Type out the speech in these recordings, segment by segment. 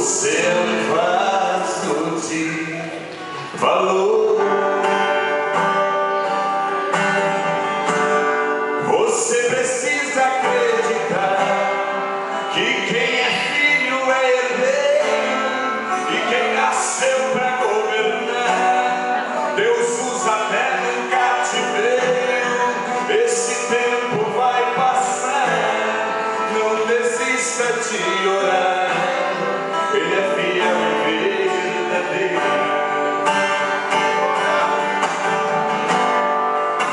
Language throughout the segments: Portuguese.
Você é um vaso de valor. Você precisa acreditar que quem é filho é herdeiro e quem nasceu para governar. Deus usa até no cativeiro. Esse tempo vai passar. Não desista de orar. Ele é fiel e verdadeiro.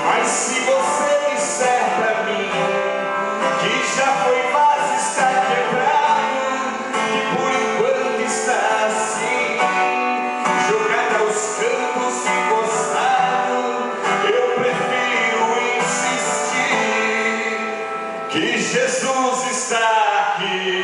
Mas se você disser pra mim que já foi fácil, está quebrado, que por enquanto está assim, jogado aos cantos e encostado, eu prefiro insistir que Jesus está aqui.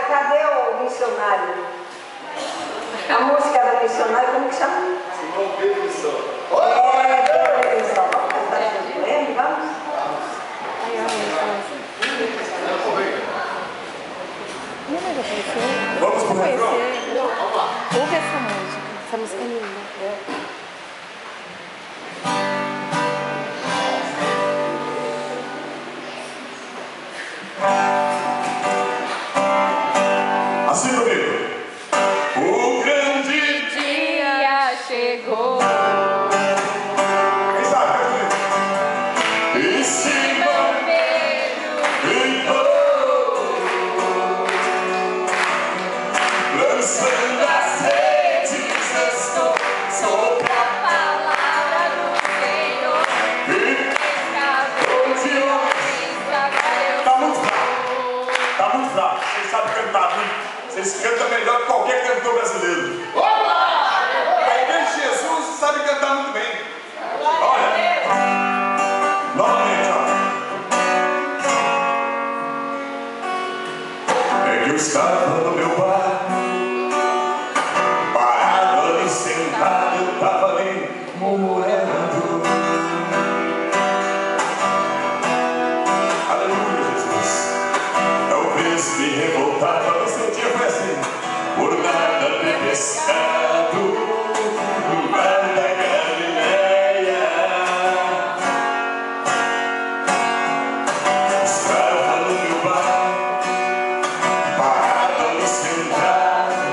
cadê o missionário? A música do missionário, como que chama? Simão Pedro Missão. Pedro Missão. Vamos cantar junto com ele? Vamos? Vamos pro refrão? Ouve essa música. Essa música é linda. Assim comigo. O grande Dia chegou. Quem sabe? E Simão Pedro gritou, lançando as redes, estou sobre a palavra do Senhor. e Pescador de homens, agora tá muito fraco. Tá muito fraco. Vocês sabem cantar, viu? Vocês cantam melhor que qualquer cantor brasileiro. A igreja de Jesus sabe cantar muito bem. Olha, novamente, ó. É que eu estava no meu barco, parado ali sentado, eu estava ali murmurando. Aleluia, Jesus. Talvez me revoltava, no seu dia foi assim, por nada ter pescado no mar da Galileia. Estava no meu barco, parado ali sentado,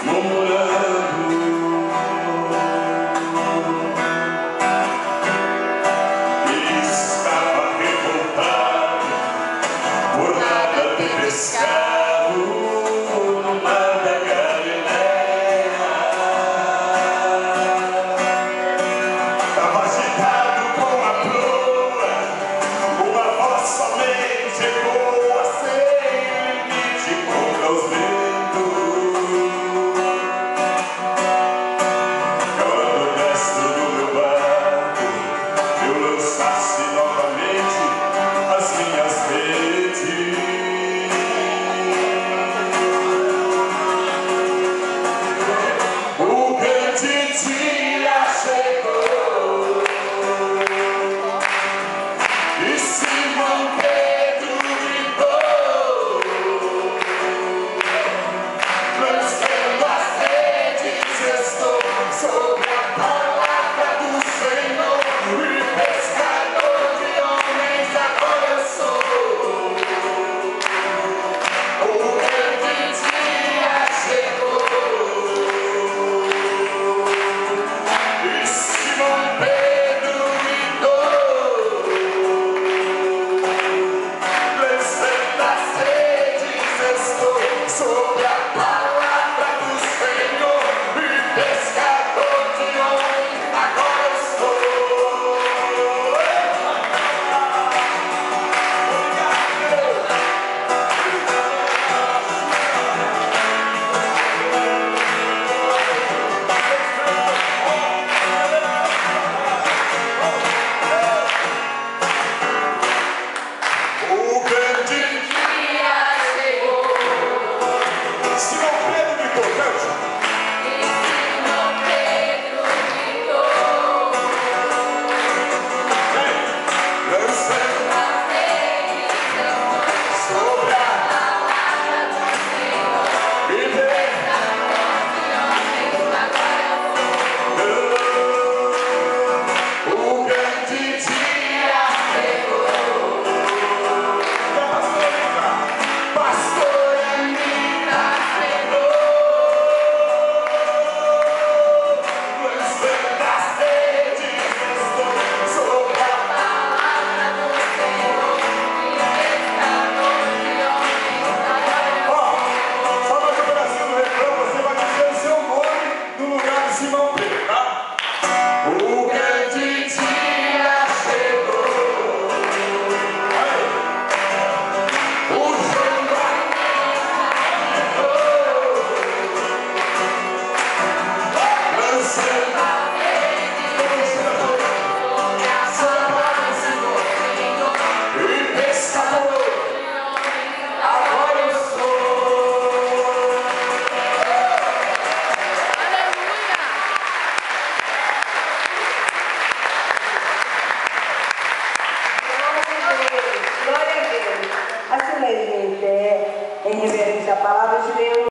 murmurando. E estava revoltado por nada ter pescado no mar da Galileia. Estava agitado com a proa, uma voz somente ecoa sem limite contra os ventos. Quando dentro do meu barco eu lançasse novamente as minhas redes. O grande dia chegou e Simão Pedro gritou, lançando as redes, estou sobre a palavra do Senhor, e pescador de homens agora eu sou. O grande dia chegou e Simão Pedro gritou, lançando as redes, estou sobre a palavra